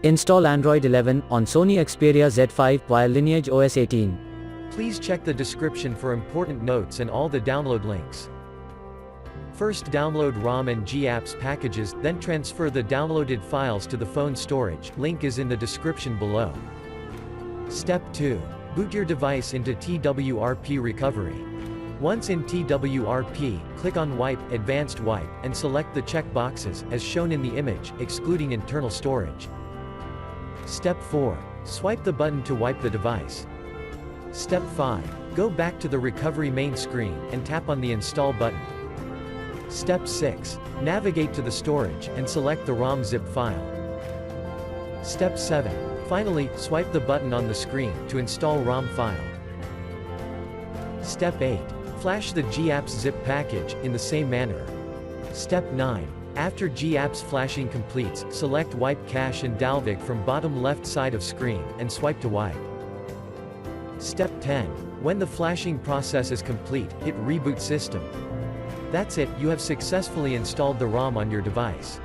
Install Android 11 on Sony Xperia Z5 via LineageOS 18. Please check the description for important notes and all the download links. First, download ROM and GApps packages, then transfer the downloaded files to the phone storage. Link is in the description below. Step 2. Boot your device into TWRP recovery. Once in TWRP, click on Wipe, Advanced Wipe, and select the check boxes, as shown in the image, excluding internal storage. Step 4. Swipe the button to wipe the device. Step 5. Go back to the recovery main screen, and tap on the Install button. Step 6. Navigate to the storage, and select the ROM zip file. Step 7. Finally, swipe the button on the screen, to install ROM file. Step 8. Flash the GApps zip package, in the same manner. Step 9. After GApps flashing completes, select Wipe Cache and dalvik from bottom left side of screen, and swipe to wipe. Step 10. When the flashing process is complete, hit Reboot System. That's it, you have successfully installed the ROM on your device.